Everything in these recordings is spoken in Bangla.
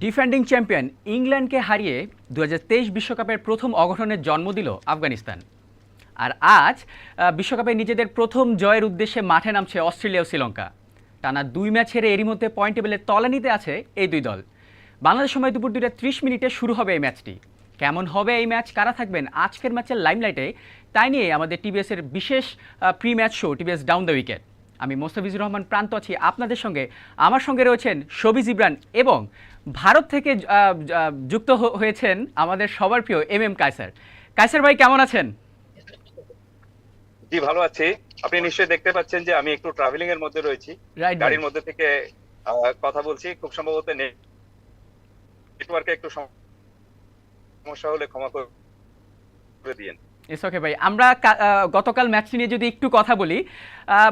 ডিফেন্ডিং চ্যাম্পিয়ন ইংল্যান্ডকে হারিয়ে 2023 বিশ্বকাপের প্রথম অঘটনের জন্ম দিল আফগানিস্তান। আর আজ বিশ্বকাপে নিজেদের প্রথম জয়ের উদ্দেশ্যে মাঠে নামছে অস্ট্রেলিয়া ও শ্রীলঙ্কা। টানা 2 ম্যাচ হেরে এরই মধ্যে পয়েন্ট টেবিলের তলানিতে আছে এই দুই দল। বাংলাদেশ সময় দুপুর 2:30 মিনিটে শুরু হবে এই ম্যাচটি। কেমন হবে এই ম্যাচ, কারা থাকবেন আজকের ম্যাচের লাইমলাইটে, তাই নিয়ে আমাদের টিবিএসের বিশেষ pre match show TBS down the wicket. আমি মোস্তাফিজুর রহমান প্রান্ত আছি আপনাদের সঙ্গে। আমার সঙ্গে রয়েছেন শোবিজ ইব্রান এবং ভারত থেকে যুক্ত হয়েছেন আমাদের সবার প্রিয় এম কায়সার। কায়সার ভাই কেমন আছেন? জি ভালো আছি। আপনি নিশ্চয়ই দেখতে পাচ্ছেন যে আমি একটু ট্রাভেলিং এর মধ্যে রয়েছি, গাড়ির মধ্যে থেকে কথা বলছি। খুব সম্ভবত নেটওয়ার্কে একটু সমস্যা হলে ক্ষমা করে দিয়েন। ইটস ওকে ভাই। আমরা গতকাল ম্যাচটি নিয়ে যদি একটু কথা বলি,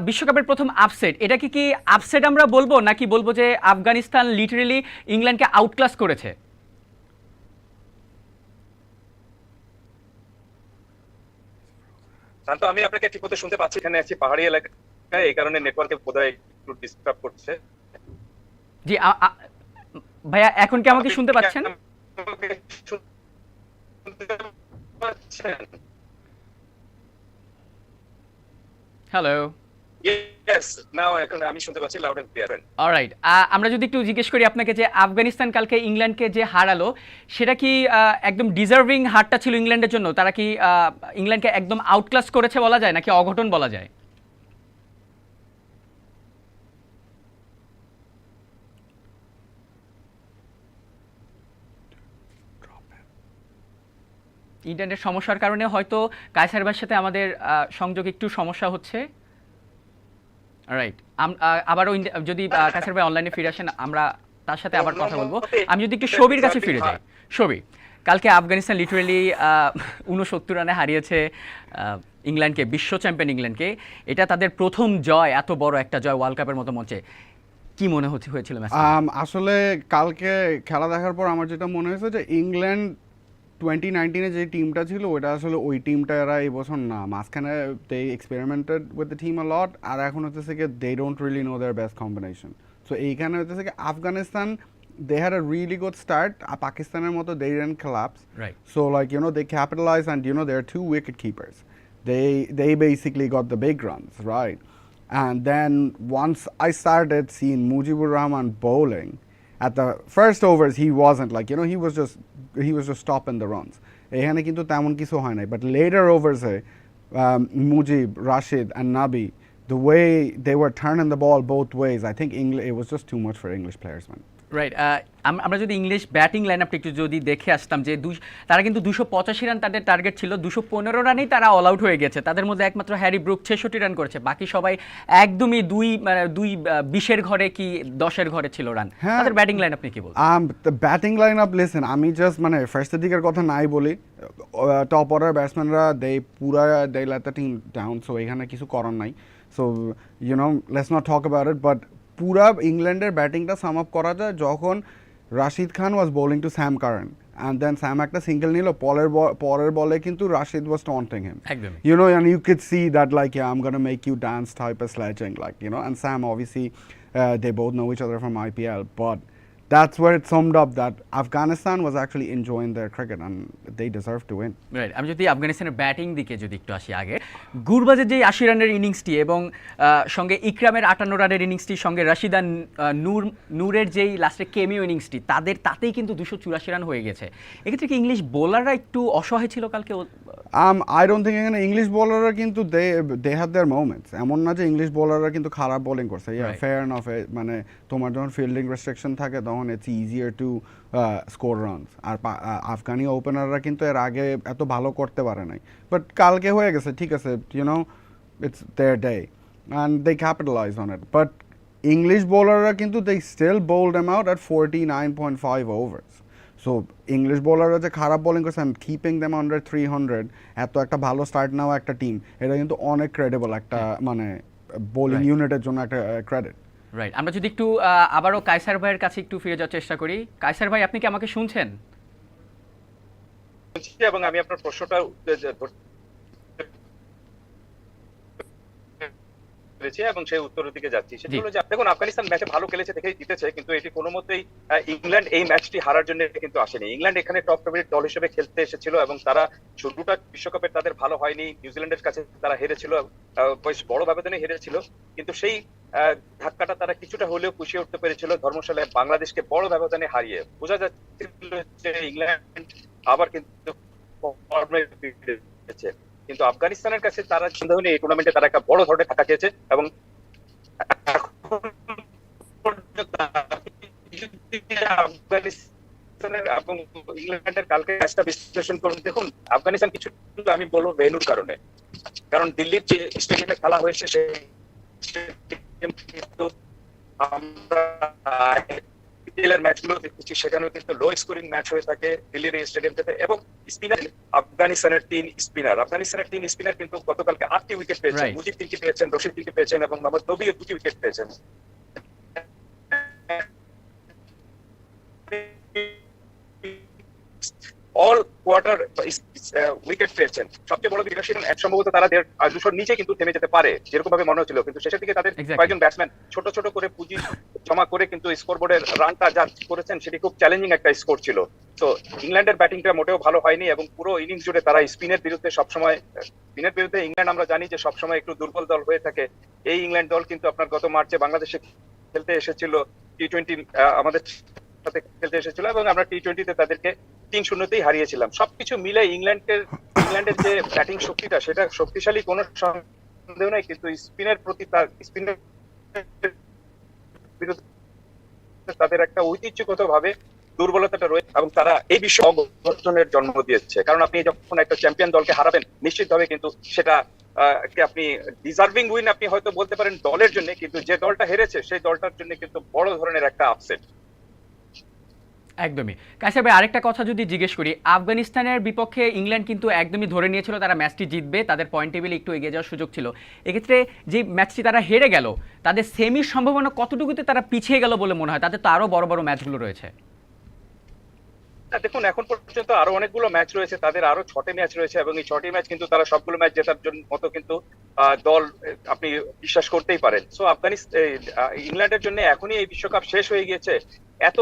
বিশ্বকাপের প্রথম আপসেট, এটা কি আপসেট আমরা বলবো নাকি বলবো যে আফগানিস্তান লিটারেলি ইংল্যান্ডকে আউটক্লাস করেছে? শান্ত, আমি আপনাকে ঠিক মতো শুনতে পাচ্ছি। এখানে আছি পাহাড়ি এলাকায়, এই কারণে নেটওয়ার্কে বোধহয় একটু ডিস্টার্ব করছে। জি ভাইয়া, এখন কি আমাকে শুনতে পাচ্ছেন? হ্যালো। ইয়েস, নাও এখন আমি শুনতে পাচ্ছি লাউড এন্ড ক্লিয়ার। অলরাইট, আমরা যদি একটু জিজ্ঞেস করি আপনাকে যে আফগানিস্তান কালকে ইংল্যান্ডকে যে হারালো, সেটা কি একদম ডিজার্ভিং হারটা ছিল ইংল্যান্ডের জন্য? তারা কি ইংল্যান্ডকে একদম আউটক্লাস করেছে বলা যায় নাকি অঘটন বলা যায়? ইন্টারনেট সমস্যার কারণে হয়তো কায়সার ভাইয়ের সাথে আমাদের সংযোগ একটু সমস্যা হচ্ছে। রাইট, আবারও যদি কায়সার ভাই অনলাইনে ফিরে আসেন আমরা তার সাথে আবার কথা বলবো। আমি যদি একটু শোবির কাছে ফিরে যাই। শোবি, কালকে আফগানিস্তান লিটারেলি 69 রানে হারিয়েছে ইংল্যান্ডকে, বিশ্ব চ্যাম্পিয়ন ইংল্যান্ডকে। এটা তাদের প্রথম জয়, এত বড় একটা জয় ওয়ার্ল্ড কাপের মতো মঞ্চে। কি মনে হয়েছিল ম্যাচ? আসলে কালকে খেলা দেখার পর আমার যেটা মনে হয়েছে যে ইংল্যান্ড 2019-এ যে টিমটা ছিল ওটা আসলে ওই টিমটা এরা এই বছর না। মাঝখানে they experimented with the team a lot, আর এখন হচ্ছে কি they don't really know their best combination. So এইখানে হচ্ছে কি Afghanistan they had a really good start. Pakistaner moto they didn't collapse. Right. So like they capitalized, and there are two wicket keepers. They basically got the big runs, right? And then once I started seeing Mujibur Rahman bowling, at the first overs he wasn't like he was just stopping the runs. এখানে কিন্তু তেমন কিছু হয় নাই, but later overs Mujib, Rashid and Nabi, the way they were turning the ball both ways, I think it was just too much for English players, man. Right, আমরা যদি ইংলিশ ব্যাটিং লাইন আপটা একটু যদি দেখে আসতাম যে তারা কিন্তু 285 রান তাদের টার্গেট ছিল, 215 রানেই তারা অল আউট হয়ে গেছে। তাদের মধ্যে একমাত্র হ্যারি ব্রুক 66 রান করেছে, বাকি সবাই একদমই 20-এর ঘরে কি 10-এর ঘরে ছিল রান। তাদের ব্যাটিং লাইন আপনি কি বলবেন? The batting line up, listen, আমি জাস্ট ফার্স্টের দিকের কথা নাই বলি। টপ অর্ডার ব্যাটসম্যানরা they let the team down, so এখানে কিছু করার নাই। So let's not talk about it, but পুরা ইংল্যান্ডের ব্যাটিংটা সাম আপ করা যায় যখন Rashid Khan was bowling to Sam Curran, and then Sam একটা সিঙ্গেল নিল, পরের বলে কিন্তু Rashid was taunting him, and you could see that like, yeah, I'm gonna make you dance type of sledging, like, and Sam obviously they both know each other from IPL, but that's where it summed up that Afghanistan was actually enjoying their cricket and they deserve to win. Right, আমি যদি আফগানিস্তানের ব্যাটিং দিকে যদি একটু আসি, আগে গুরবাজের যে 80 রানের ইনিংসটি এবং সঙ্গে ইকরামের 58 রানের ইনিংসটি, সঙ্গে রাশিদা নূরের যেই লাস্টে কেমিও ইনিংসটি, তাতেই কিন্তু 284 রান হয়ে গেছে। এক্ষেত্রে কি ইংলিশ বোলাররা একটু অসহায় ছিল কালকে? I don't think এখানে ইংলিশ বোলাররা কিন্তু they had their moments. এমন না যে ইংলিশ বোলাররা কিন্তু খারাপ বোলিং করছে। fair enough, তোমার যখন ফিল্ডিং রেস্ট্রিকশন থাকে তখন it's easier to score runs. আর আফগানি ওপেনাররা কিন্তু এর আগে এত ভালো করতে পারে নাই, বাট কালকে হয়ে গেছে, ঠিক আছে, it's their day and they capitalized on it. But English bowlerরা কিন্তু they still bowled them out at 49.5 overs. So English বোলাররা যে খারাপ বোলিং করছে and keeping them under 300, এত একটা ভালো স্টার্ট নেওয়া একটা টিম, এটা কিন্তু অনেক ক্রেডিবল একটা বোলিং ইউনিটের জন্য একটা ক্রেডিট। রাইট, আমরা যদি একটু আবারও কায়সার ভাইয়ের কাছে একটু ফিরে যাওয়ার চেষ্টা করি। কায়সার ভাই, আপনি কি আমাকে শুনছেন? এবং আমি আপনার প্রশ্নটা পেরেছি এবং সেই উত্তরের দিকে যাচ্ছি। সেটা হলো যে দেখুন, আফগানিস্তান ম্যাচে ভালো খেলেছে দেখেই জিতেছে, কিন্তু এটি কোনো মতেই ইংল্যান্ড এই ম্যাচটি হারার জন্য কিন্তু আসেনি। ইংল্যান্ড এখানে টপ ফেভারিট দল হিসেবে খেলতে এসেছিল এবং তারা শুরুটা বিশ্বকাপে তাদের ভালো হয়নি, নিউজিল্যান্ডের কাছে তারা হেরেছিল, বেশ বড় ব্যবধানে হেরেছিল, কিন্তু সেই ধাক্কাটা তারা কিছুটা হলেও পুষিয়ে উঠতে পেরেছিল ধর্মশালায় বাংলাদেশকে বড় ব্যবধানে হারিয়ে। বোঝা যাচ্ছিল যে ইংল্যান্ড আবার কিন্তু ফর্মে ফিরেছে, কিন্তু আফগানিস্তানের কাছে তারা চিন্তা হয়নি এই টুর্নামেন্টে তারা একটা বড় ধরনের ধাক্কা খেয়েছে। এবং আফগানিস্তানের এবং ইংল্যান্ডের কালকে ম্যাচটা বিশ্লেষণ করুন, দেখুন আফগানিস্তান কিছু, আমি বলবো ভেন্যুর কারণে, কারণ দিল্লির যে স্টেডিয়ামে খেলা হয়েছে সেই স্টেডিয়াম কিন্তু আমরা আইপিএল ম্যাচগুলো দেখেছি, সেখানেও কিন্তু লো স্কোরিং ম্যাচ হয়ে থাকে দিল্লির এই স্টেডিয়ামটাতে। এবং স্পিনার আফগানিস্তানের তিন স্পিনার কিন্তু গতকালকে 8টি উইকেট পেয়েছেন। মুজিব 3টি পেয়েছেন, রশিদ 3টি পেয়েছেন এবং মোহাম্মদ নবীও 2টি উইকেট পেয়েছেন। অল কোয়ার্টার উইকেট পেয়েছেন। সবচেয়ে বড় বিষয় ছিল সম্ভবত তারা 200 নিচে কিন্তু থেমে যেতে পারে যেরকম ভাবে মনে হচ্ছিল, কিন্তু শেষের দিকে তাদের কয়েকজন ব্যাটসম্যান ছোট ছোট করে পুঁজি জমা করে কিন্তু স্কোরবোর্ডের রানটা যা করেছেন সেটি খুব চ্যালেঞ্জিং একটা স্কোর ছিল। তো ইংল্যান্ডের ব্যাটিংটা মোটেও ভালো হয়নি এবং পুরো ইনিংস জুড়ে তারা স্পিনের বিরুদ্ধে ইংল্যান্ড আমরা জানি যে সবসময় একটু দুর্বল দল হয়ে থাকে। এই ইংল্যান্ড দল কিন্তু আপনার গত মার্চে বাংলাদেশে খেলতে এসেছিল, টি-20 আমাদের সাথে খেলতে এসেছিল এবং আমরা টি-20-তে তাদেরকে 3-0-তেই হারিয়েছিলাম। সবকিছু মিলে ইংল্যান্ডের যে ব্যাটিং শক্তিটা সেটা শক্তিশালী, কোনো সন্দেহ নাই, কিন্তু স্পিনের প্রতি স্পিনের বিরুদ্ধে তাদের একটা ঐতিহ্যগত ভাবে দুর্বলতাটা রয়েছে এবং তারা এই বিশ্ব অঘটনের জন্ম দিয়েছে। কারণ আপনি যখন একটা চ্যাম্পিয়ন দলকে হারাবেন নিশ্চিতভাবে কিন্তু সেটা আপনি ডিজার্ভিং উইন আপনি হয়তো বলতে পারেন দলের জন্য, কিন্তু যে দলটা হেরেছে সেই দলটার জন্য কিন্তু বড় ধরনের একটা আপসেট। একদমই। কাইসার ভাই, আরেকটা কথা যদি জিজ্ঞেস করি, আফগানিস্তানের বিপক্ষে ইংল্যান্ড কিন্তু একদমই ধরে নিয়েছিল তারা ম্যাচটি জিতবে, তাদের পয়েন্ট টেবিলে একটু এগিয়ে যাওয়ার সুযোগ ছিল। এক্ষেত্রে যে ম্যাচটি তারা হেরে গেল, তাদের সেমির সম্ভাবনা কতটুকুতে তারা পিছিয়ে গেল বলে মনে হয়? তাদের তো আরো বড় বড় ম্যাচগুলো রয়েছে। দেখুন, এখন পর্যন্ত আরো অনেকগুলো ম্যাচ রয়েছে, তাদের আরো 6টি ম্যাচ রয়েছে এবং এই 6টি ম্যাচ কিন্তু তারা সবগুলো ম্যাচ জেতার জন্য মতো কিন্তু দল আপনি বিশ্বাস করতেই পারেন। সো ইংল্যান্ডের জন্য এখনই এই বিশ্বকাপ শেষ হয়ে গিয়েছে, এত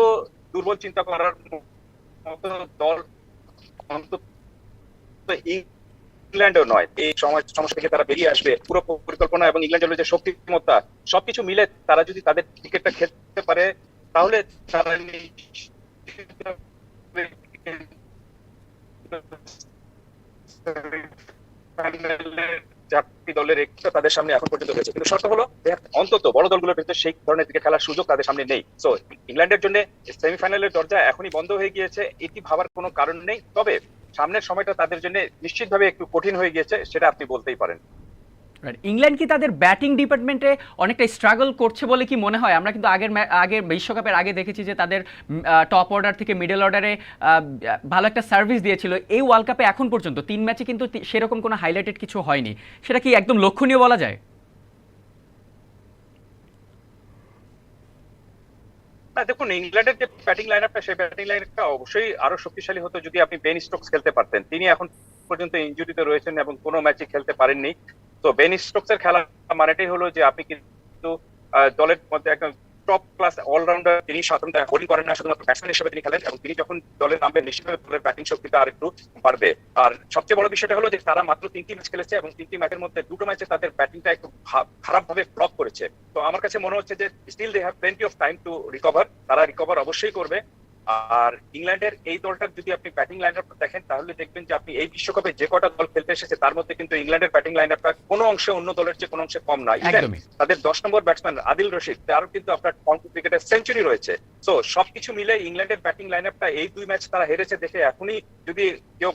দুর্বল চিন্তা করার মতো দল অন্তত ইংল্যান্ডও নয়। এই সমস্যা থেকে তারা বেরিয়ে আসবে, পুরো পরিকল্পনা এবং ইংল্যান্ডের যে শক্তিমত্তা সবকিছু মিলে তারা যদি তাদের ক্রিকেটটা খেলতে পারে তাহলে তারা চারটি দলের একটা তাদের সামনে এখন পর্যন্ত রয়েছে, কিন্তু শর্ত হলো অন্তত বড় দলগুলোর বিরুদ্ধে সেই ধরনের দিকে খেলার সুযোগ তাদের সামনে নেই। সো ইংল্যান্ডের জন্য সেমিফাইনালের দরজা এখনই বন্ধ হয়ে গিয়েছে, এটি ভাবার কোনো কারণ নেই। তবে সামনের সময়টা তাদের জন্য নিশ্চিতভাবে একটু কঠিন হয়ে গিয়েছে, সেটা আপনি বলতেই পারেন। ইংল্যান্ড কি তাদের ব্যাটিং ডিপার্টমেন্টে অনেকটা স্ট্রাগল করছে বলে কি মনে হয়? আমরা কিন্তু আগের বিশ্বকাপের আগে দেখেছি যে তাদের টপ অর্ডার থেকে মিডল অর্ডারে ভালো একটা সার্ভিস দিয়েছিল। এই ওয়ার্ল্ড কাপে এখন পর্যন্ত 3 ম্যাচে কিন্তু সেরকম কোনো হাইলাইটেড কিছু হয়নি। সেটা কি একদম লক্ষণীয় বলা যায়? দেখুন, ইংল্যান্ডের যে ব্যাটিং লাইনআপটা সেই ব্যাটিং লাইনআপটা অবশ্যই আরো শক্তিশালী হতো যদি আপনি বেন স্টোকস খেলতে পারতেন। তিনি এখন পর্যন্ত ইনজুরিতে রয়েছেন এবং কোনো ম্যাচে খেলতে পারেননি। তো বেন স্টোকস এর খেলা মানেটাই হলো যে আপনি কিন্তু দলের মধ্যে একদম টপ ক্লাস অলরাউন্ডার। তিনি সাধারণত বোলিং করেন না, শুধুমাত্র ব্যাটসম্যান হিসেবে তিনি খেলেন এবং তিনি যখন দলের নামবেন নিশ্চিতভাবে দলের ব্যাটিং শক্তিটা আর একটু বাড়বে। আর সবচেয়ে বড় বিষয়টা হলো যে তারা মাত্র 3টি ম্যাচ খেলেছে এবং 3টি ম্যাচের মধ্যে 2টো ম্যাচে তাদের ব্যাটিংটা একটু খারাপ ভাবে ফ্লপ করেছে। তো আমার কাছে মনে হচ্ছে যে still they have plenty of time to recover, তারা রিকভার অবশ্যই করবে। আর ইংল্যান্ডের এই দলটার যদি আপনি ব্যাটিং লাইনআপ দেখেন তাহলে দেখবেন যে আপনি এই বিশ্বকাপে যে কটা দল খেলতে এসেছে তার মধ্যে কিন্তু ইংল্যান্ডের ব্যাটিং লাইনআপটা কোনো অংশে অন্য দলের চেয়ে কোনো অংশে কম না। তাদের 10 নম্বর ব্যাটসম্যান আদিল রশিদ, তারও কিন্তু আপনার কাউন্টি ক্রিকেটের সেঞ্চুরি রয়েছে। সো সবকিছু মিলে ইংল্যান্ডের ব্যাটিং লাইনআপটা এই 2 ম্যাচ তারা হেরেছে দেখে এখনই যদি কেউ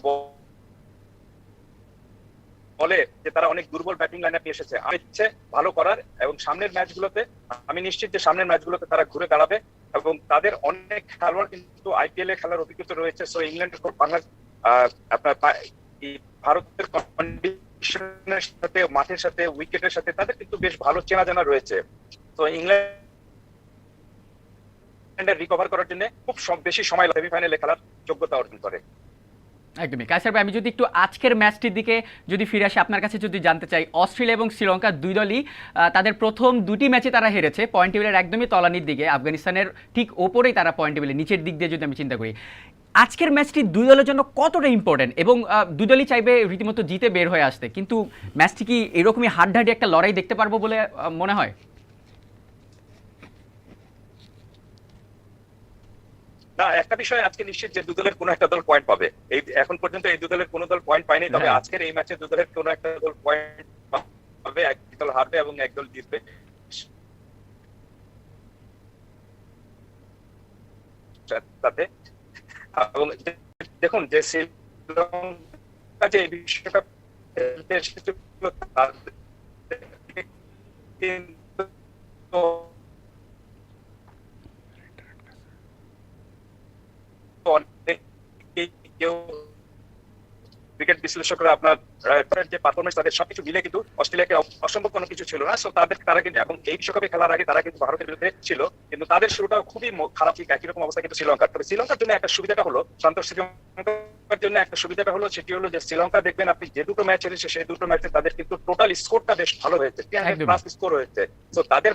বলে যে তারা অনেক দুর্বল ব্যাটিং লাইনআপ নিয়ে এসেছে, আমি ইচ্ছে ভালো করার এবং সামনের ম্যাচগুলোতে আমি নিশ্চিত যে সামনের ম্যাচগুলোতে তারা ঘুরে দাঁড়াবে এবং তাদের অনেক খেলোয়াড় কিন্তু আইপিএল এ খেলার অভিজ্ঞতা রয়েছে। সো ইংল্যান্ডের বাংলাদেশ আপনার ভারতের কন্ডিশনের সাথে মাঠের সাথে উইকেটের সাথে তাদের কিন্তু বেশ ভালো চেনা জানা রয়েছে। তো ইংল্যান্ডের রিকভার করার জন্য খুব বেশি সময় সেমিফাইনালে খেলার যোগ্যতা অর্জন করে। একদমই। কায়সার ভাই, আমি যদি একটু আজকের ম্যাচটির দিকে যদি ফিরে আসি, আপনার কাছে যদি জানতে চাই, অস্ট্রেলিয়া এবং শ্রীলঙ্কা দুই দলই তাদের প্রথম দুটি ম্যাচে তারা হেরেছে পয়েন্ট টেবিলের একদমই তলানির দিকে, আফগানিস্তানের ঠিক ওপরেই তারা পয়েন্ট টেবিলের নিচের দিক দিয়ে যদি আমি চিন্তা করি। আজকের ম্যাচটি দুই দলের জন্য কতটা ইম্পর্টেন্ট, এবং দুই দলই চাইবে রীতিমতো জিতে বের হয়ে আসতে, কিন্তু ম্যাচটি কি এরকমই হাড্ডাহাড্ডি একটা লড়াই দেখতে পারবো বলে মনে হয়? না, একটা বিষয় আজকে নিশ্চিত যে দু দলের কোনো একটা দল পয়েন্ট পাবে। এই এখন পর্যন্ত এই দু দলের কোনো দল পয়েন্ট পায়নি, তবে হ্যাঁ। আজকের এই ম্যাচে দু দলের কোনো একটা দল পয়েন্ট পাবে, এক দল হারবে এবং এক দল জিতবে। তাতে এবং দেখুন যে শ্রীলঙ্কা যে এই বিশ্বকাপ খেলতে এসেছিল, তাদের কিন্তু অনেকেই কেউ ক্রিকেট বিশ্লেষকরা আপনার যে পারফরমেন্স তাদের সবকিছু মিলে কিন্তু অস্ট্রেলিয়াকে অসম্ভব কোনো কিছু ছিল না। সো তারা কিন্তু এবং এই বিশ্বকাপে খেলার আগে তারা কিন্তু ভারতের বিরুদ্ধে ছিল, কিন্তু তাদের শুরুটাও খুবই খারাপ, ঠিক একই রকম অবস্থা কিন্তু শ্রীলঙ্কার। তবে শ্রীলঙ্কার জন্য একটা সুবিধাটা হলো, সন্তোষ শ্রীলঙ্কার জন্য একটা সুবিধাটা হলো, সেটি হলো যে শ্রীলঙ্কা দেখবেন আপনি যে দুটো ম্যাচ হেরেছে সেই দুটো ম্যাচে তাদের কিন্তু টোটাল স্কোরটা বেশ ভালো হয়েছে, 300+ স্কোর হয়েছে। তো তাদের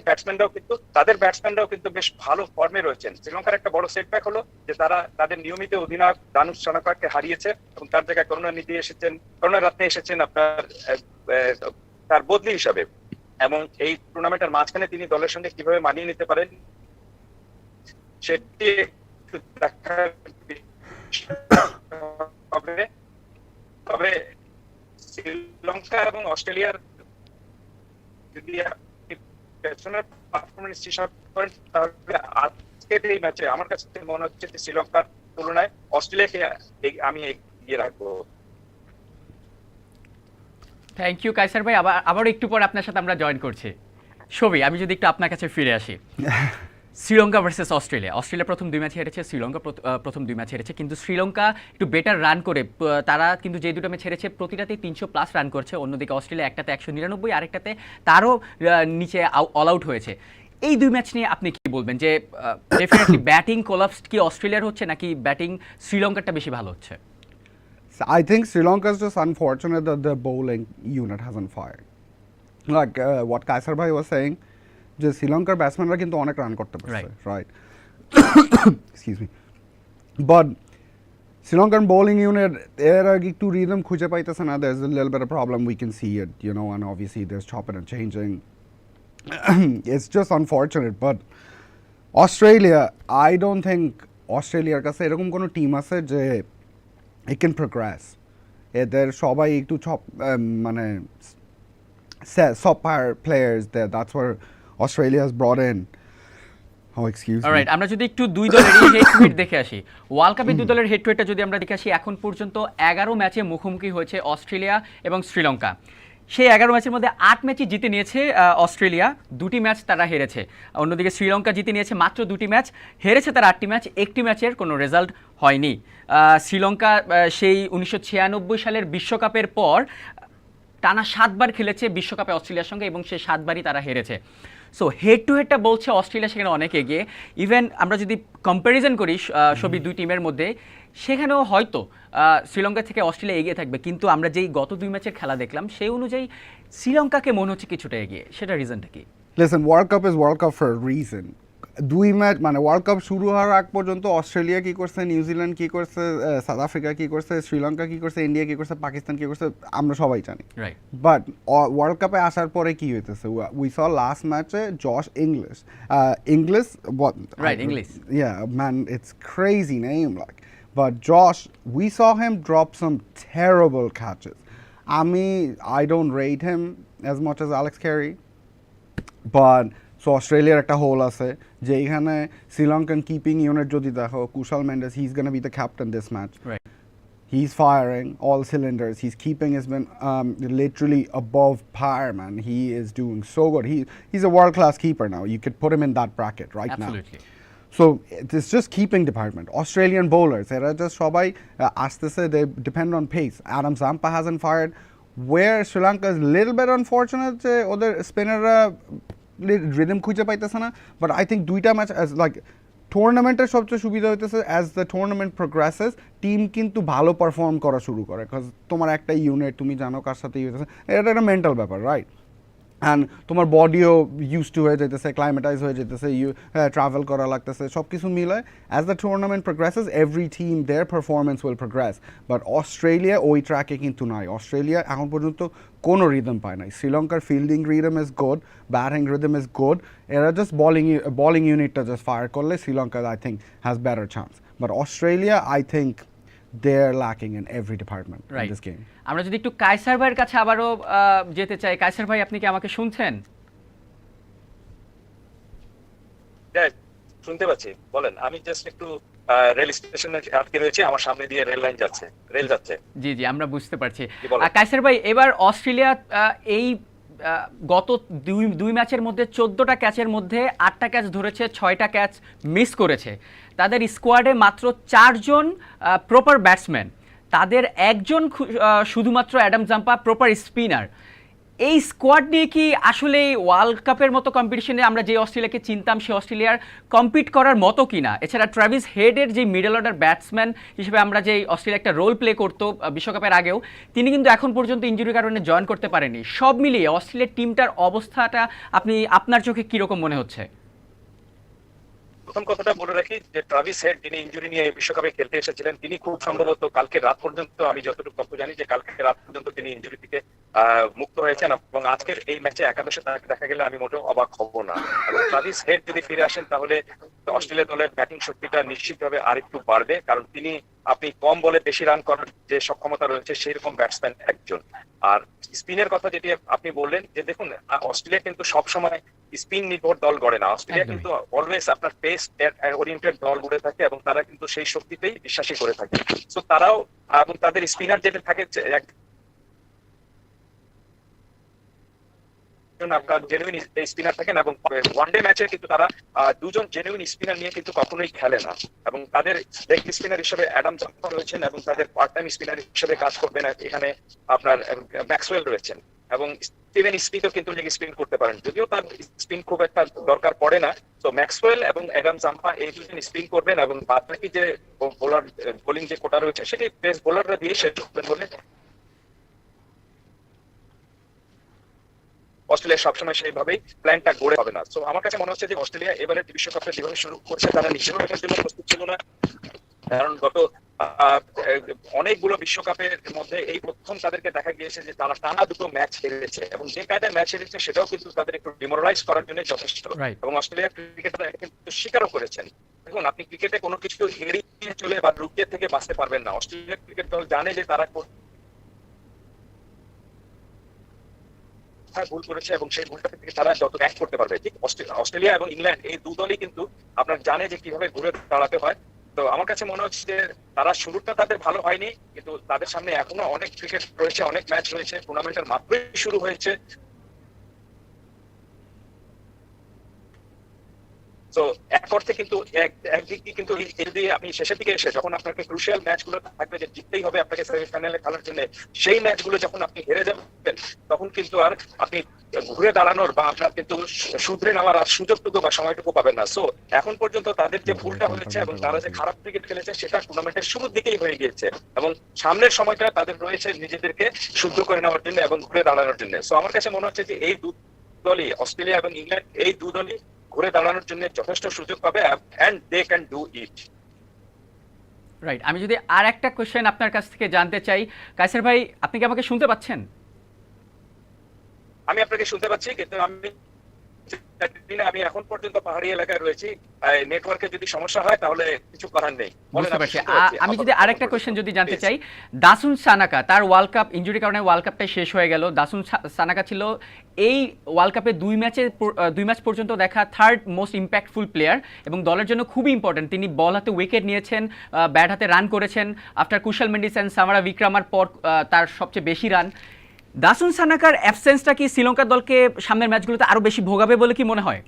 ব্যাটসম্যানরাও কিন্তু বেশ ভালো ফর্মে রয়েছেন। শ্রীলঙ্কার একটা বড় সেটব্যাক হলো যে তারা তাদের নিয়মিত অধিনায়ক দানুশ সানাকাকে হারিয়েছে এবং তার জায়গায় করুণারত্নে এসেছেন আপনার তার বদলি হিসাবে, এবং এই টুর্নামেন্টের মাঝখানে তিনি দলের সঙ্গে কিভাবে মানিয়ে নিতে পারেন সেটি একটু দেখার হবে। তবে শ্রীলঙ্কা এবং অস্ট্রেলিয়ার যদি পেছনের পারফরমেন্স হিসাব করেন, তাহলে আজকের এই ম্যাচে আমার কাছে মনে হচ্ছে যে শ্রীলঙ্কার তুলনায় অস্ট্রেলিয়াকে আমি এগিয়ে রাখবো। থ্যাংক ইউ কায়সার ভাই, আবার একটু পর আপনার সাথে আমরা জয়েন করছি। ছবি, আমি যদি একটু আপনার কাছে ফিরে আসি, শ্রীলঙ্কা ভার্সেস অস্ট্রেলিয়া প্রথম দুই ম্যাচে হেরেছে, শ্রীলঙ্কা প্রথম দুই ম্যাচ হেরেছে, কিন্তু শ্রীলঙ্কা একটু বেটার রান করে তারা কিন্তু যে দুটো ম্যাচ হেরেছে প্রতিটাতেই 300+ রান করছে, অন্যদিকে অস্ট্রেলিয়া একটাতে 199, আরেকটাতে তারও নিচে অল আউট হয়েছে। এই দুই ম্যাচ নিয়ে আপনি কি বলবেন, যে ডেফিনেটলি ব্যাটিং কোলাপস কি অস্ট্রেলিয়ার হচ্ছে নাকি ব্যাটিং শ্রীলঙ্কারটা বেশি ভালো হচ্ছে? I think Sri Lanka is just unfortunate that the bowling unit hasn't fired. Like what Kaisar bhai was saying, যে শ্রীলঙ্কার ব্যাটসম্যানরা কিন্তু অনেক রান করতে পারছে, right? Excuse me, but Sri Lankan bowling unit এর আগে একটু রিদম খুঁজে পাইতেছে না। there's a little bit of problem, we can see it, you know, and obviously there's chopping and changing. It's just unfortunate, but Australia, I don't think অস্ট্রেলিয়ার কাছে এরকম কোনো টিম আছে যে it can progress. এদের সবাই একটু মানে sub-par players there. That's where Australia has brought in. Oh, excuse me. Alright, আমরা যদি একটু দুই দলের হেড টু হেড দেখে আসি, ওয়ার্ল্ড কাপে দুই দলের হেড টু হেডটা যদি আমরা দেখে আসি, এখন পর্যন্ত 11 ম্যাচে মুখোমুখি হয়েছে অস্ট্রেলিয়া এবং শ্রীলঙ্কা। সেই 11 ম্যাচের মধ্যে 8 ম্যাচই জিতে নিয়েছে অস্ট্রেলিয়া, 2টি ম্যাচ তারা হেরেছে। অন্যদিকে শ্রীলঙ্কা জিতে নিয়েছে মাত্র 2টি ম্যাচ, হেরেছে তারা 8টি ম্যাচ, একটি ম্যাচের কোনো রেজাল্ট হয়নি। শ্রীলঙ্কা সেই 1996 সালের বিশ্বকাপের পর টানা 7বার খেলেছে বিশ্বকাপে অস্ট্রেলিয়ার সঙ্গে, এবং সেই 7বারই তারা হেরেছে। সো হেড টু হেডটা বলছে অস্ট্রেলিয়া সেখানে অনেক এগিয়ে। ইভেন আমরা যদি কম্প্যারিজন করি সবই দুই টিমের মধ্যে, সেখানেও হয়তো শ্রীলঙ্কা থেকে অস্ট্রেলিয়া এগিয়ে থাকবে, কিন্তু আমরা যেই গত 2 ম্যাচের খেলা দেখলাম সেই অনুযায়ী শ্রীলঙ্কাকে মনে হচ্ছে কিছুটা এগিয়ে। সেটা রিজনটা কি? Listen, World Cup is World Cup for a reason. দুই ম্যাচ মানে ওয়ার্ল্ড কাপ শুরু হওয়ার আগ পর্যন্ত অস্ট্রেলিয়া কি করছে, নিউজিল্যান্ড কি করছে, সাউথ আফ্রিকা কি করছে, শ্রীলঙ্কা কি করছে, ইন্ডিয়া কি করছে, পাকিস্তান কি করছে, আমরা সবাই জানি। বাট ওয়ার্ল্ড কাপে আসার পরে কি হইতেছে, উই স লাস্ট ম্যাচে Josh English yeah man, it's crazy name, like, but Josh, we saw him drop some terrible catches. I don't rate him as much as Alex Carey, but so অস্ট্রেলিয়ার একটা হোল আছে যে এখানে শ্রীলঙ্কান কিপিং ইউনিট যদি দেখো, Kusal Mendis, he is gonna be the captain this match. He is firing all cylinders, he is keeping his been literally above par, man. He is doing so good. He's a world class keeper now. You could put him in that bracket right Absolutely. now. So it's just keeping department. Australian bowlers, এরা just সবাই আসতেছে, they depend on pace. Adam Zampa hasn't fired. Where Sri Lanka is a little bit unfortunate যে ওদের স্পিনাররা রিদম খুঁজে পাইতেছে না, বাট আই থিঙ্ক দুইটা ম্যাচ লাইক টুর্নামেন্টের সবচেয়ে সুবিধা হইতেছে as the tournament progresses team কিন্তু ভালো পারফর্ম করা শুরু করে, বিকজ তোমার একটা ইউনিট, তুমি জানো কার সাথে হইতেছে, এটা একটা মেন্টাল ব্যাপার, রাইট? অ্যান্ড তোমার বডিও ইউজ টু হয়ে যেতেছে, ক্লাইমেটাইজ হয়ে যেতেছে, ট্রাভেল করা লাগতেছে, সব কিছু মিলায় as the tournament progresses every team there performance will progress. But Australia ওই ট্র্যাকে কিন্তু নাই। অস্ট্রেলিয়া এখন পর্যন্ত কোনো রিদম পায় নাই। শ্রীলঙ্কার fielding rhythm is good, batting rhythm is good, এরা জাস্ট বলিং ইউনিটটা জাস্ট ফায়ার করলে Sri Lanka I think has better chance. But Australia I think they're lacking in every department in this game. আমরা যদি একটু কায়সার ভাইয়ের কাছে আবারও যেতে চাই, কায়সার ভাই আপনি কি আমাকে শুনছেন? শুনতে পাচ্ছি, বলেন। আমি জাস্ট একটু রেল স্টেশনে আটকে রয়েছি, আমার সামনে দিয়ে রেল যাচ্ছে। জি জি, আমরা বুঝতে পারছি। কায়সার ভাই, এবার অস্ট্রেলিয়া এই গত দুই ম্যাচের মধ্যে 14টা ক্যাচের মধ্যে 8টা ক্যাচ ধরেছে, 6টা ক্যাচ মিস করেছে। তাদের স্কোয়াডে মাত্র 4 জন প্রপার ব্যাটসম্যান, তাদের একজন শুধুমাত্র অ্যাডাম জাম্পা প্রপার স্পিনার। এই স্কোয়াড নিয়ে কি আসলে ওয়ার্ল্ড কাপের মতো কম্পিটিশনে আমরা যে অস্ট্রেলিয়াকে চিনতাম সেই অস্ট্রেলিয়ার কম্পিট করার মতো কিনা? এছাড়া ট্রাভিস হেডের যে মিডল অর্ডার ব্যাটসম্যান হিসেবে আমরা যে অস্ট্রেলিয়া একটা রোল প্লে করতো বিশ্বকাপের আগেও, তিনি কিন্তু এখন পর্যন্ত ইনজুরির কারণে জয়েন করতে পারেনি। সব মিলিয়ে অস্ট্রেলিয়ার টিমটার অবস্থাটা আপনার চোখে কীরকম মনে হচ্ছে? প্রথম কথাটা বলে রাখি যে ট্রাভিস হেড, যিনি ইনজুরি নিয়ে বিশ্বকাপে খেলতে এসেছিলেন, তিনি খুব সম্ভবত কালকে রাত পর্যন্ত, আমি যতটুকু তথ্য জানি যে কালকে রাত পর্যন্ত তিনি ইনজুরি থেকে মুক্ত হয়েছেন, এবং আজকের এই ম্যাচে একাদশে তাকে দেখা গেলে আমি মোটেও অবাক হব না। এবং ট্রাভিস হেড যদি ফিরে আসেন তাহলে অস্ট্রেলিয়া দলের ব্যাটিং শক্তিটা নিশ্চিতভাবে আরেকটু বাড়বে, কারণ তিনি, আপনি কম বলে বেশি রান করার যে সক্ষমতা রয়েছে সেই রকম ব্যাটসম্যান একজন। আর স্পিনের কথা যেটি আপনি বললেন, যে দেখুন অস্ট্রেলিয়া কিন্তু সবসময় স্পিন নির্ভর দল গড়ে না। অস্ট্রেলিয়া কিন্তু অলওয়েজ আপনার পেস ওরিয়েন্টেড দল গড়ে থাকে, এবং তারা কিন্তু সেই শক্তিতেই বিশ্বাসী করে থাকে। সো তারাও, এবং তাদের স্পিনার যেটা থাকে আপনার জেনুইন স্পিনার থাকেন, এবং ওয়ানডে ম্যাচে কিন্তু তারা দুজন জেনুইন স্পিনার নিয়ে কিন্তু কখনোই খেলে না। এবং তাদের লেগ স্পিনার হিসেবে অ্যাডাম জাম্পা রয়েছেন, এবং তাদের পার্ট টাইম স্পিনার হিসেবে কাজ করবেন এখানে আপনার ম্যাক্সওয়েল রয়েছেন, এবং স্টিভেন স্মিথও কিন্তু লেগ স্পিন করতে পারেন, যদিও তার স্পিন খুব একটা দরকার পড়ে না। তো ম্যাক্সওয়েল এবং অ্যাডাম জাম্পা এই দুজন স্পিন করবেন, এবং বাদ বাকি যে বোলিং যে কোটা রয়েছে সেটি পেস বোলাররা দিয়ে শেষ করবেন বলে অস্ট্রেলিয়া সবসময় সেইভাবেই প্ল্যানটা গড়ে হবে না। তো আমার কাছে মনে হচ্ছে যে অস্ট্রেলিয়া এবারে বিশ্বকাপে যেভাবে শুরু করছে তারা নিজেরও এটার জন্য প্রস্তুত ছিল না, কারণ গত অনেকগুলো বিশ্বকাপের মধ্যে এই প্রথম তাদেরকে দেখা গিয়েছে যে তারা টানা দুটো ম্যাচ হেরেছে, এবং যে কায়দায় ম্যাচ হেরেছে সেটাও কিন্তু তাদের একটু ডিমোরালাইজ করার জন্য যথেষ্ট। এবং অস্ট্রেলিয়ার ক্রিকেটাররা কিন্তু স্বীকারও করেছেন। দেখুন, আপনি ক্রিকেটে কোনো কিছু এড়িয়ে চলে বা রুকিয়ে থেকে বাঁচতে পারবেন না। অস্ট্রেলিয়ার ক্রিকেট দল জানে যে তারা ভুল করেছে, এবং সেই ভুলটা থেকে তারা যত ব্যাক করতে পারবে। ঠিক অস্ট্রেলিয়া এবং ইংল্যান্ড এই দু দলই কিন্তু আপনার জানে যে কিভাবে ঘুরে দাঁড়াতে হয়। তো আমার কাছে মনে হচ্ছে যে তারা শুরুটা তাদের ভালো হয়নি, কিন্তু তাদের সামনে এখনো অনেক ক্রিকেট রয়েছে, অনেক ম্যাচ রয়েছে, টুর্নামেন্টের মাত্রই শুরু হয়েছে। তো এক অর্থে কিন্তু একদিক দিয়ে কিন্তু যদি আপনি শেষের দিকে এসে যখন আপনাকে ক্রুশিয়াল ম্যাচগুলো থাকবে যে জিততেই হবে আপনাকে সেমিফাইনালে খেলার জন্য, সেই ম্যাচগুলো যখন আপনি হেরে যাবেন তখন কিন্তু আর আপনি ঘুরে দাঁড়ানোর বা আপনার কিন্তু শুধরে নেওয়ার আর সুযোগটুকু বা সময়টুকু পাবেন না। সো এখন পর্যন্ত তাদের যে ভুলটা হয়েছে এবং তারা যে খারাপ ক্রিকেট খেলেছে সেটা টুর্নামেন্টের শুরুর দিকেই হয়ে গিয়েছে, এবং সামনের সময়টা তাদের রয়েছে নিজেদেরকে শুদ্ধ করে নেওয়ার জন্য এবং ঘুরে দাঁড়ানোর জন্য। সো আমার কাছে মনে হচ্ছে যে এই দু দলই, অস্ট্রেলিয়া এবং ইংল্যান্ড, এই দু দলই ঘুরে দাঁড়ানোর জন্য যথেষ্ট সুযোগ পাবে, and they can do it. Right. আমি যদি আর একটা কোশ্চেন আপনার কাছ থেকে জানতে চাই, কায়সার ভাই, আপনি কি আমাকে শুনতে পাচ্ছেন? আমি আপনাকে শুনতে পাচ্ছি, কিন্তু আমি এখন পর্যন্ত পাহাড়ি এলাকায় রয়েছি, নেটওয়ার্কে যদি সমস্যা হয় তাহলে কিছু করার নেই। আমি যদি আরেকটা কোশ্চেন যদি জানতে চাই, দাসুন সানাকা, তার ওয়ার্ল্ড কাপ ইনজুরির কারণে ওয়ার্ল্ড কাপটাই শেষ হয়ে গেল। দাসুন সানাকা ছিল এই ওয়ার্ল্ড কাপে দুই ম্যাচ পর্যন্ত দেখা থার্ড মোস্ট ইম্প্যাক্টফুল প্লেয়ার, এবং দলের জন্য খুবই ইম্পর্টেন্ট। তিনি বল হাতে উইকেট নিয়েছেন, ব্যাট হাতে রান করেছেন। আফটার কুশল মেন্ডিস অ্যান্ড সামারা বিক্রমার পর তার সবচেয়ে বেশি রান। দাসুন সানাকার অ্যাবসেন্সটা কি শ্রীলঙ্কার দলকে সামনের ম্যাচগুলোতে আরো বেশি ভোগাবে বলে কি মনে হয়?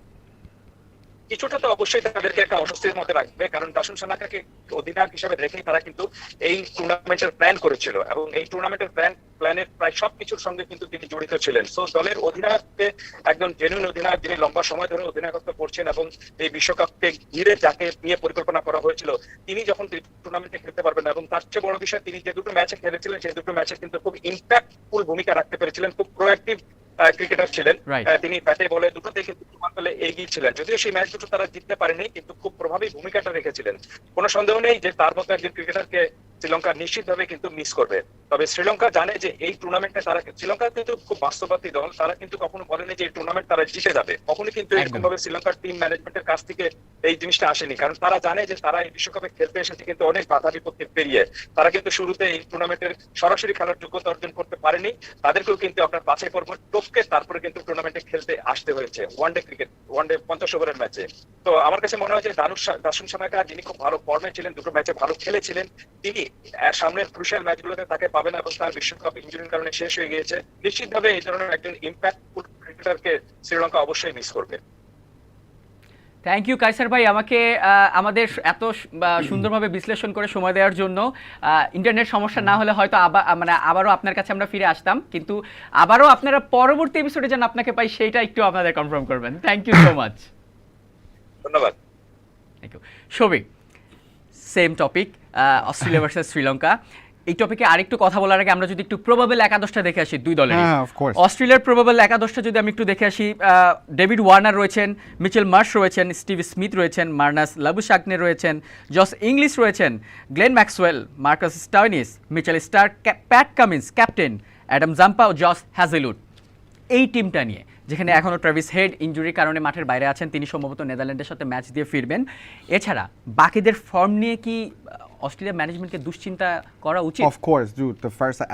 কিছুটা তো অবশ্যই তাদেরকে একটা অস্বস্তির মধ্যে রাখবে, কারণ দাসুন সানাকাকে অধিনায়ক হিসেবে রেখেই তারা কিন্তু এই টুর্নামেন্টের প্ল্যান করেছিল, এবং এই টুর্নামেন্টের প্ল্যানের প্রায় সবকিছুর সঙ্গে কিন্তু তিনি জড়িত ছিলেন। সো দলের অধিনায়ককে একজন জেনুইন অধিনায়ক, যিনি লম্বা সময় ধরে অধিনায়কত্ব করছেন, এবং এই বিশ্বকাপকে ঘিরে যাকে নিয়ে পরিকল্পনা করা হয়েছিল, তিনি যখন টুর্নামেন্টে খেলতে পারবেন না, এবং তার চেয়ে বড় বিষয় তিনি যে দুটো ম্যাচে খেলেছিলেন সেই দুটো ম্যাচে কিন্তু খুব ইম্প্যাক্টফুল ভূমিকা রাখতে পেরেছিলেন, খুব প্রোঅ্যাক্টিভ ক্রিকেটার ছিলেন। তিনি ব্যাটে বলে দুটোতে কিন্তু টুর্নামেন্টে এগিয়ে ছিলেন, যদিও সেই ম্যাচ দুটো তারা জিততে পারেনি, কিন্তু খুব প্রভাবী ভূমিকাটা রেখেছিলেন। কোনো সন্দেহ নেই যে তার মতো একজন ক্রিকেটারকে শ্রীলঙ্কা নিশ্চিতভাবে কিন্তু মিস করবে। তবে শ্রীলঙ্কা জানে যে এই টুর্নামেন্টে তারা, শ্রীলঙ্কা কিন্তু খুব বাস্তববাদী দল, তারা কিন্তু কখনো বলেনি যে এই টুর্নামেন্ট তারা জিতে যাবে, কখনো কিন্তু এরকম ভাবে শ্রীলঙ্কার টিম ম্যানেজমেন্টের কাছ থেকে এই জিনিসটা আসেনি, কারণ তারা জানে যে তারা এই বিশ্বকাপে খেলতে এসেছে কিন্তু অনেক বাধা বিপত্তি পেরিয়ে। তারা কিন্তু শুরুতে এই টুর্নামেন্টের সরাসরি খেলার যোগ্যতা অর্জন করতে পারেনি, তাদেরকেও কিন্তু আপনার বাছাই পর্ব টপকে তারপরে কিন্তু টুর্নামেন্টে খেলতে আসতে হয়েছে ওয়ানডে ক্রিকেট, ওয়ানডে 50 ওভারের ম্যাচে। তো আমার কাছে মনে হয় যে দাসুন সানাকা, যিনি খুব ভালো ফর্মে ছিলেন, দুটো ম্যাচে ভালো খেলেছিলেন, তিনি সামনের ক্রুশিয়াল ম্যাচগুলোতে তাকে পাবেন, এবং তার বিশ্বকাপ ইনজুরির কারণে শেষ হয়ে গিয়েছে। নিশ্চিতভাবে এই ধরনের একজন ইম্প্যাক্টফুল ক্রিকেটারকে শ্রীলঙ্কা অবশ্যই মিস করবে। থ্যাংক ইউ কায়সার ভাই, আমাকে আমাদের এত সুন্দরভাবে বিশ্লেষণ করে সময় দেওয়ার জন্য। ইন্টারনেট সমস্যা না হলে হয়তো আবারও আপনার কাছে আমরা ফিরে আসতাম, কিন্তু আবারও আপনারা পরবর্তী এপিসোডে যেন আপনাকে পাই সেইটা একটু আপনাদের কনফার্ম করবেন। Thank you so much. ধন্যবাদ। Thank you. Shovik, same topic, Australia versus Sri Lanka. এই টপিকে আরেকটু কথা বলার আগে আমরা যদি একটু প্রবাবল একাদশটা দেখে আসি দুই দলের। অস্ট্রেলিয়ার প্রবাবল একাদশটা যদি আমি একটু দেখে আসি, ডেভিড ওয়ার্নার রয়েছেন, মিচেল মার্শ রয়েছেন, স্টিভ স্মিথ রয়েছেন, মার্নাস লাবুশাগনে রয়েছেন, জস ইংলিশ রয়েছেন, Glenn Maxwell, Marcus Stoinis, Mitchell Starc, Pat Cummins captain, Adam Zampa ও জস হ্যাজেলউড। এই টিমটা নিয়ে, যেখানে এখনও ট্রাভিস হেড ইনজুরির কারণে মাঠের বাইরে আছেন, তিনি সম্ভবত নেদারল্যান্ডের সাথে ম্যাচ দিয়ে ফিরবেন। এছাড়া বাকিদের ফর্ম নিয়ে কি অস্ট্রেলিয়া ম্যানেজমেন্টকে দুশ্চিন্তা করা উচিত? Of course, dude.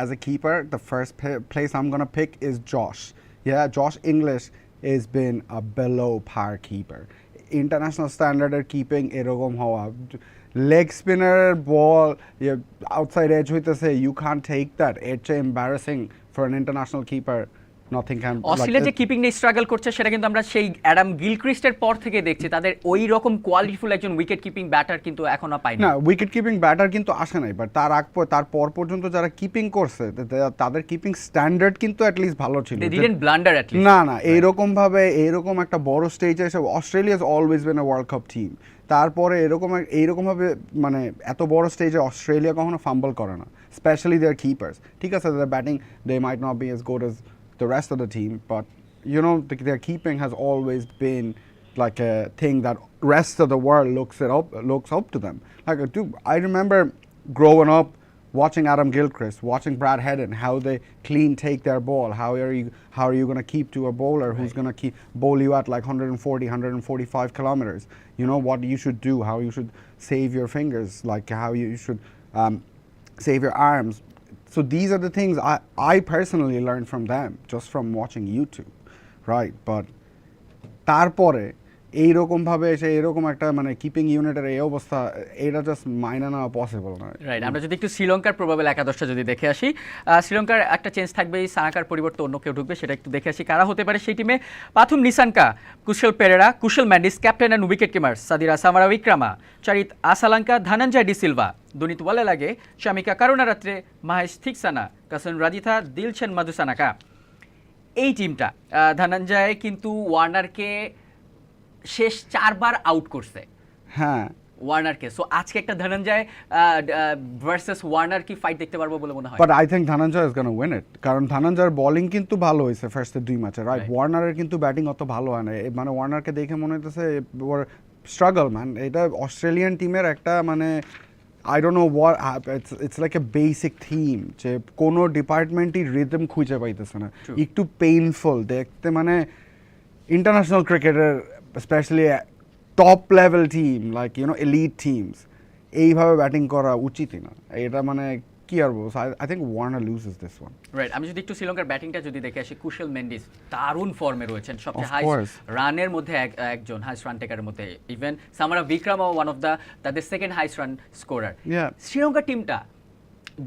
As a keeper, the first place I'm gonna pick is Josh. Yeah, Josh English has been a below par keeper. International standard keeping এরকম হওয়া, leg spinner ball outside edge হইতেছে, you can't take that. It's embarrassing for an international keeper. Australia যে কিপিং নিয়ে স্ট্রাগল করছে সেটা কিন্তু আমরা সেই অ্যাডাম গিলক্রিস্টের পর থেকে দেখছি, তাদের ওই রকম কোয়ালিটিফুল একজন উইকেট কিপিং ব্যাটার কিন্তু এখনো পাইনি। না, উইকেট কিপিং ব্যাটার কিন্তু আসে নাই, বাট তার পর পর্যন্ত যারা কিপিং করছে তাদের কিপিং স্ট্যান্ডার্ড কিন্তু অ্যাটলিস্ট ভালো ছিল। They didn't blunder at least. না, এইরকম একটা বড় স্টেজে এসে Australia is always been a world cup team. তারপরে এইরকমভাবে মানে এত বড় স্টেজে অস্ট্রেলিয়া কখনো ফাম্বল করে না, স্পেশালি দেয়ার কিপার্স। ঠিক আছে, their batting they might not be as good as the rest of the team, but you know their keeping has always been like a thing that rest of the world looks up to them. Like, dude, I remember growing up watching Adam Gilchrist, watching Brad Hedden, how they clean take their ball. How are you going to keep to a bowler who's going to bowl you at like 140, 145 kilometers? You know what you should do, how you should save your fingers, like how you should save your arms. So these are the things I personally learned from them, just from watching YouTube, right? But তারপরে এইরকমভাবে এসে এরকম একটা মানে কিপিং ইউনিটের এই অবস্থা, এটা জাস্ট মাইনা নেওয়া পসিবল নয়। রাইট, আমরা যদি একটু শ্রীলঙ্কার প্রবাবল একাদশটা যদি দেখে আসি, শ্রীলঙ্কার একটা চেঞ্জ থাকবে, এই সানাকার পরিবর্তে অন্য কেউ ঢুকবে, সেটা একটু দেখে আসি কারা হতে পারে সেই টিমে। Pathum Nissanka, Kusal Perera, Kusal Mendis, captain and wicket keeper Sadeera Samarawickrama, Charith Asalanka, Dhananjaya de Silva, Dunith Wellalage, Chamika Karunaratne, Maheesh Theekshana, Kasun Rajitha, Dilshan Madushanka. এই টিমটা ধনঞ্জয় কিন্তু ওয়ার্নারকে শেষ 4 বার আউট করছে, হ্যাঁ, ওয়ার্নারকে। সো আজকে একটা ধনঞ্জয় ভার্সেস ওয়ার্নার কি ফাইট দেখতে পারবো বলে মনে হয়? But I think Dhananjay is gonna win ইট, কারণ ধনঞ্জয়ের বোলিং কিন্তু ভালো হয়েছে ফার্স্টের 2 ম্যাচে, রাইট? ওয়ার্নারের কিন্তু ব্যাটিং অত ভালো হয় না, মানে ওয়ার্নারকে দেখে মনে হইতেছে ওর স্ট্রাগল, ম্যান। এটা অস্ট্রেলিয়ান টিমের একটা মানে I don't know what it's like a basic theme যে কোনো ডিপার্টমেন্টই রিদম খুঁজে পাইতেছে না, একটু পেইনফুল দেখতে। মানে ইন্টারন্যাশনাল ক্রিকেটের specially top level team, like you know elite teams, এইভাবে ব্যাটিং করা উচিতই না। এটা মানে কি আর বলবো, I think Warner loses this one. Right, আমি যদি একটু শ্রীলঙ্কার ব্যাটিংটা যদি দেখে আসি, কুশল মেন্ডিস দারুণ ফর্মে রয়েছেন, সবচেয়ে হাইস্ট রানের মধ্যে একজন, হাইস্ট রান টেকারের মধ্যে। ইভেন সামারা বিক্রমও ওয়ান অফ তাদের সেকেন্ড হাইস্ট রান স্কোরার। শ্রীলঙ্কার টিমটা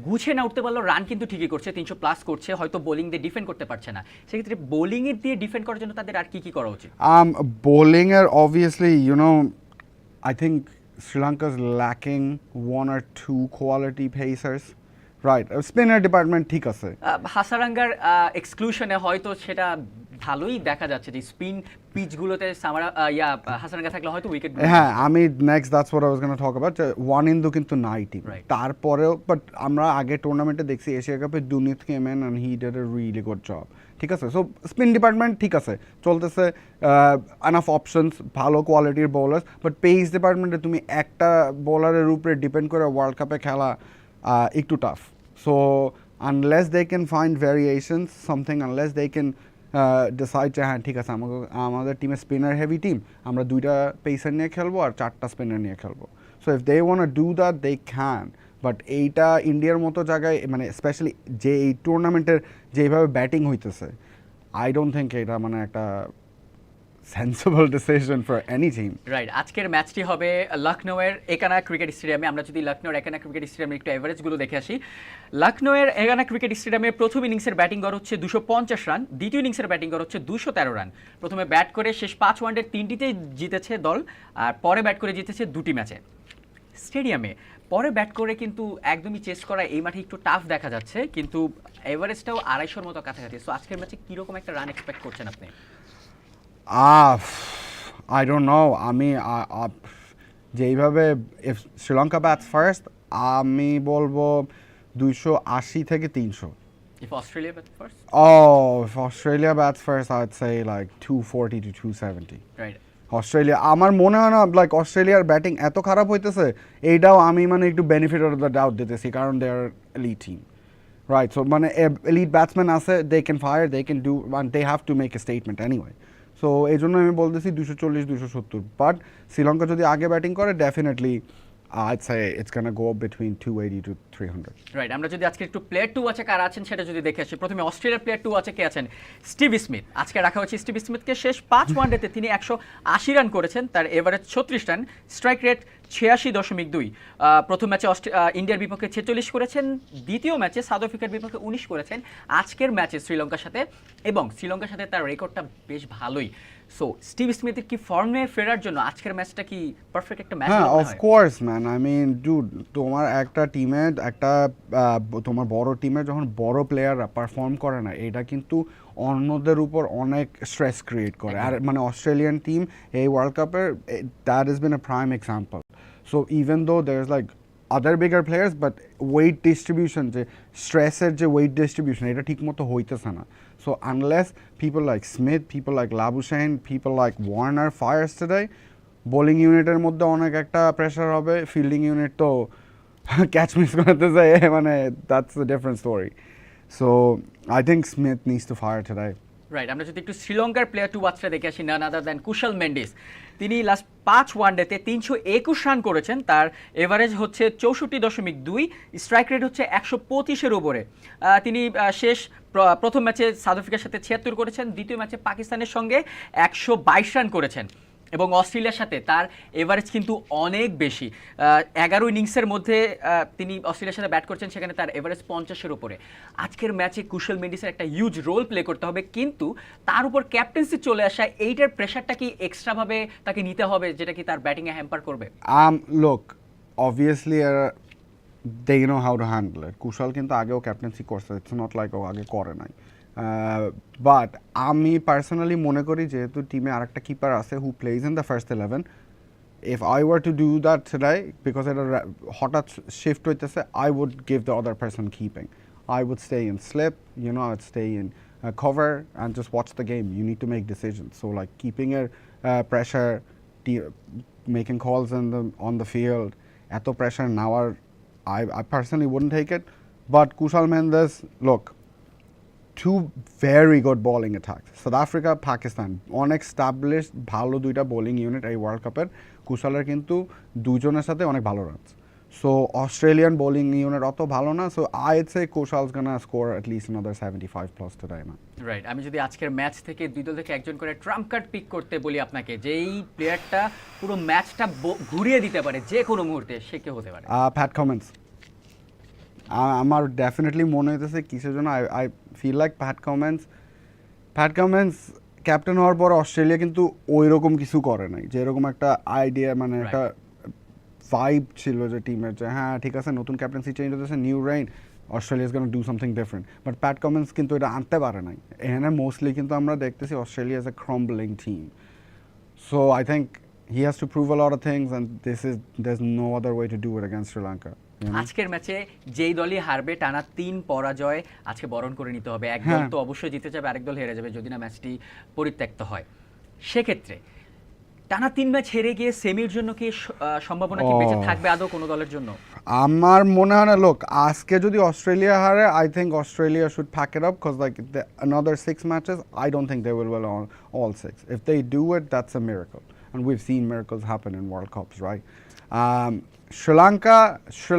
গুছিয়ে না উঠতে পারলেও রান কিন্তু ঠিকই করছে, 300+ করছে, হয়তো বোলিং দিয়ে ডিফেন্ড করতে পারছে না। সেক্ষেত্রে বোলিং এর দিয়ে ডিফেন্ড করার জন্য তাদের আর কি করা উচিত? Bowling er obviously, I think Sri Lanka's lacking one or two quality pacers. Right, spinner department ঠিক আছে। হাসারাঙ্গার এক্সক্লুশনে হয়তো সেটা ভালোই দেখা যাচ্ছে যে স্পিন পিচগুলোতে হাসারাঙ্গা থাকলে হয়তো উইকেট। হ্যাঁ, আমি next that's what I was gonna talk about. One ইন্দু কিন্তু নাই টিম, তারপরেও বাট আমরা আগে টুর্নামেন্টে দেখছি এশিয়া কাপে Dunith came in and he did a really good job. ঠিক আছে, সো স্পিন ডিপার্টমেন্ট ঠিক আছে, চলতেছে, এনাফ অপশনস, ভালো কোয়ালিটির বোলার, বাট পেস ডিপার্টমেন্টে তুমি একটা বোলারের উপরে ডিপেন্ড করে ওয়ার্ল্ড কাপে খেলা একটু tough. So unless they can find variations something, unless they can decide যে হ্যাঁ ঠিক আছে আমাদের টিমে স্পিনার হেভি টিম, আমরা 2টা পেসার নিয়ে খেলবো আর 4টা স্পিনার নিয়ে খেলবো। So if they want to do that they can, but এইটা ইন্ডিয়ার মতো জায়গায় মানে স্পেশালি যে এই টুর্নামেন্টের যেভাবে ব্যাটিং হইতেছে, আই ডোন্ট থিঙ্ক এটা মানে একটা sensible decision for any team. Right, আজকের ম্যাচটি হবে লখনৌয়ের একানা ক্রিকেট স্টেডিয়ামে। আমরা যদি লখনৌর একানা ক্রিকেট স্টেডিয়ামের একটু অ্যাভারেজগুলো দেখে আসি, লখনৌয়ের একানা ক্রিকেট স্টেডিয়ামে প্রথম ইনিংসের ব্যাটিং গড় হচ্ছে 250 রান, দ্বিতীয় ইনিংসের ব্যাটিং গড় হচ্ছে 213 রান। প্রথমে ব্যাট করে শেষ 5 ওয়ানডের 3টিতেই জিতেছে দল, আর পরে ব্যাট করে জিতেছে 2টি ম্যাচে। স্টেডিয়ামে পরে ব্যাট করে কিন্তু একদমই চেস করা এই মাঠে একটু টাফ দেখা যাচ্ছে, কিন্তু এভারেজটাও 250-র মতো কাছাকাছি। সো আজকের ম্যাচে কীরকম একটা রান এক্সপেক্ট করছেন আপনি? I don't know. আমি যেইভাবে if Sri Lanka bats first, আমি বলবো 280 থেকে 300. If Australia bats first? If Australia bats first, I'd say like 240 to 270. Right. Australia, আমার মনে হয় না লাইক অস্ট্রেলিয়ার ব্যাটিং এত খারাপ হইতেছে, এইটাও আমি মানে একটু বেনিফিট অফ দ্য ডাউট দিতেছি, কারণ they are elite team, right? So মানে এলিট ব্যাটসম্যান আছে, they can fire, they can do, they have to make a statement anyway. So এই জন্য আমি বলতেছি 240-270, বাট শ্রীলঙ্কা যদি আগে ব্যাটিং করে definitely I'd say it's gonna go up between 280 to 300. Right, আমরা যদি আজকে একটু প্লেয়ার 2 আছে কারা আছেন সেটা যদি দেখে আসি, প্রথমে অস্ট্রেলিয়ার প্লেয়ার 2 আছে কে আছেন? Steve Smith. আজকে রাখা হয়েছে স্টিভ স্মিথকে। শেষ 5 ওয়ানডেতে তিনি 180 রান করেছেন, তার এভারেজ 36 রান, স্ট্রাইক রেট 86.2। প্রথম ম্যাচে ইন্ডিয়ার বিপক্ষে 46 করেছেন, দ্বিতীয় ম্যাচে সাউথ আফ্রিকার বিপক্ষে 19 করেছেন, আজকের ম্যাচে শ্রীলঙ্কার সাথে, এবং শ্রীলঙ্কার সাথে তার রেকর্ডটা বেশ ভালোই। সো স্টিভ স্মিথের কি ফর্মে ফেরার জন্য আজকের ম্যাচটা কি পারফেক্ট একটা ম্যাচ? হ্যাঁ, of course man, I mean dude, তোমার একটা টিমে তোমার বড় টিমে যখন বড় প্লেয়াররা পারফর্ম করে না, এটা কিন্তু অন্যদের উপর অনেক স্ট্রেস ক্রিয়েট করে। আর মানে অস্ট্রেলিয়ান টিম এই ওয়ার্ল্ড কাপের that is been a prime example. So even though there is like other bigger players, but weight distribution, যে স্ট্রেসের যে ওয়েট ডিস্ট্রিবিউশন, এটা ঠিক মতো হইতেছে না। So unless people like Smith, people like Labuschagne, people like Warner fires today, bowling ইউনিটের মধ্যে অনেক একটা প্রেশার হবে, ফিল্ডিং ইউনিট তো ক্যাচ মিস করতে যায়, মানে that's a different story. So I think Smith needs to fire today. Right, আমরা যদি একটু শ্রীলঙ্কার প্লেয়ার 2 বাচ্চা দেখে আসি, নান আদার দ্যান কুশল মেন্ডিস। তিনি লাস্ট 5 ওয়ানডেতে 321 রান করেছেন, তার এভারেজ হচ্ছে 64.2, স্ট্রাইক রেট হচ্ছে 125-এর উপরে। তিনি শেষ প্রথম ম্যাচে সাউথ আফ্রিকার সাথে 76 করেছেন, দ্বিতীয় ম্যাচে পাকিস্তানের সঙ্গে 122 রান করেছেন, এবং অস্ট্রেলিয়ার সাথে তার এভারেজ কিন্তু অনেক বেশি। 11 ইনিংসের মধ্যে তিনি অস্ট্রেলিয়ার সাথে ব্যাট করছেন, সেখানে তার এভারেজ 50-এর উপরে। আজকের ম্যাচে কুশল মেন্ডিসের একটা হিউজ রোল প্লে করতে হবে, কিন্তু তার উপর ক্যাপ্টেন্সি চলে আসা, এইটার প্রেশারটা কি এক্সট্রাভাবে তাকে নিতে হবে, যেটা কি তার ব্যাটিংয়ে হ্যাম্পার করবে? Look obviously they know how to handle it. Kusal কিন্তু আগেও ক্যাপ্টেন্সি করছে, ইটস নট লাইক ও আগে করে নাই। বাট আমি পার্সোনালি মনে করি যেহেতু টিমে আরেকটা কিপার আছে who plays in the first 11, if I were to do that today, because এটা হঠাৎ শিফট হইতেছে, I would give the other person keeping. I would stay in slip, I'd stay in cover and just watch the game. You need to make decisions. So like keeping your pressure, making calls on the field, eto pressure now I personally wouldn't take it. But Kushal Mendes, look, 2 very good bowling attacks. South Africa, Pakistan, অনেক established ভালো 2টা বোলিং ইউনিট এই ওয়ার্ল্ড কাপের। কুশালের কিন্তু দুজনের সাথে অনেক ভালো runs. So Australian bowling unit অত ভালো না। So I'd say Kushal's gonna score at least another 75+ today, man. Right, আমি যদি আজকের ম্যাচ থেকে দুই দল থেকে একজন করে ট্রাম্প কার্ড পিক করতে বলি আপনাকে, যেই প্লেয়ারটা পুরো ম্যাচটা ঘুরিয়ে দিতে পারে যে কোনো মুহূর্তে, সে কে হতে পারে? Pat Cummins. আমার ডেফিনেটলি মনে হইতেছে কিসের জন্য I feel like Pat Cummins captain হওয়ার পর অস্ট্রেলিয়া কিন্তু ওই রকম কিছু করে নাই, যেরকম একটা আইডিয়া মানে একটা ভাইব ছিল যে টিমের, যে হ্যাঁ ঠিক আছে নতুন ক্যাপ্টেন্সি চেঞ্জ হতেছে, new rain, Australia is gonna do something different, but Pat Cummins কিন্তু এটা আনতে পারে নাই। এখানে মোস্টলি কিন্তু আমরা দেখতেছি Australia is a ক্রাম্বলিং team, so I think he has to prove a lot of things and there's no other way to do it against Sri Lanka. আজকের ম্যাচে যেই দলই হারবে টানা 3 পরাজয় আজকে বরণ করে নিতে হবে। এক দল তো অবশ্যই জিতে যাবে, আরেক দল হেরে যাবে যদি না ম্যাচটি পরিত্যক্ত হয়। সেক্ষেত্রে টানা 3 ম্যাচ হেরে গিয়ে সেমির জন্য কি সম্ভাবনা কি বেঁচে থাকবে আদৌ কোনো দলের জন্য? আমার মনে হয় না, লোক আজকে যদি অস্ট্রেলিয়া হারে, I think Australia should pack it up, because like another 6 matches I don't think they will win all 6. If they do it, that's a miracle, and we've seen miracles happen in World Cups, right? Sri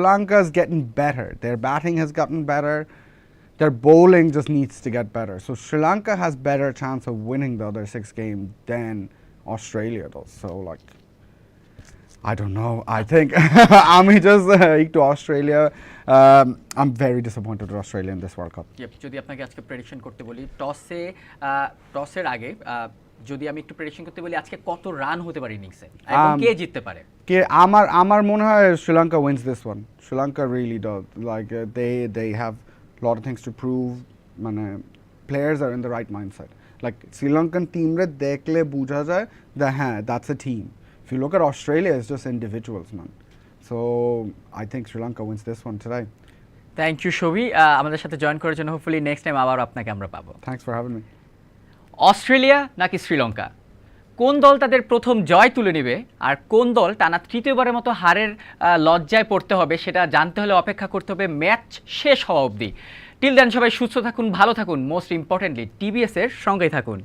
Lanka is getting better. Their batting has gotten better. Their bowling just needs to get better. So Sri Lanka has better chance of winning the other 6 games than Australia does. So like, I don't know. I think আমি just একটু Australia. I'm very disappointed with Australia in this World Cup. যদি আপনাকে আজকে প্রেডিকশন করতে বলি, টসের আগে যদি আমি একটু প্রেডিকশন করতে বলি, আজকে কত রান হতে পারে ইনিংসে এবং কে জিততে পারে? আমার মনে হয় Sri Lanka wins this one. Sri Lanka really does. Like they have a lot of things to prove. মানে players are in the right mindset. Like Sri Lankan team রে দেখলে বোঝা যায় that হ্যাঁ that's a team. If you look at Australia, it's just individuals, man. So I think Sri Lanka wins this one today. Thank you Shovi, আমাদের সাথে জয়েন করার জন্য। হোপফুলি নেক্সট টাইম আবার আপনাকে আমরা পাবো। Thanks for having me. Australia নাকি শ্রীলঙ্কা, কোন দল তাদের প্রথম জয় তুলে নেবে আর কোন দল টানা তৃতীয়বারের মতো হারের লজ্জায় পড়তে হবে, সেটা জানতে হলে অপেক্ষা করতে হবে ম্যাচ শেষ হওয়া অবধি। টিল দেন সবাই সুস্থ থাকুন, ভালো থাকুন, মোস্ট ইম্পর্টেন্টলি টিবিএস এর সঙ্গেই থাকুন।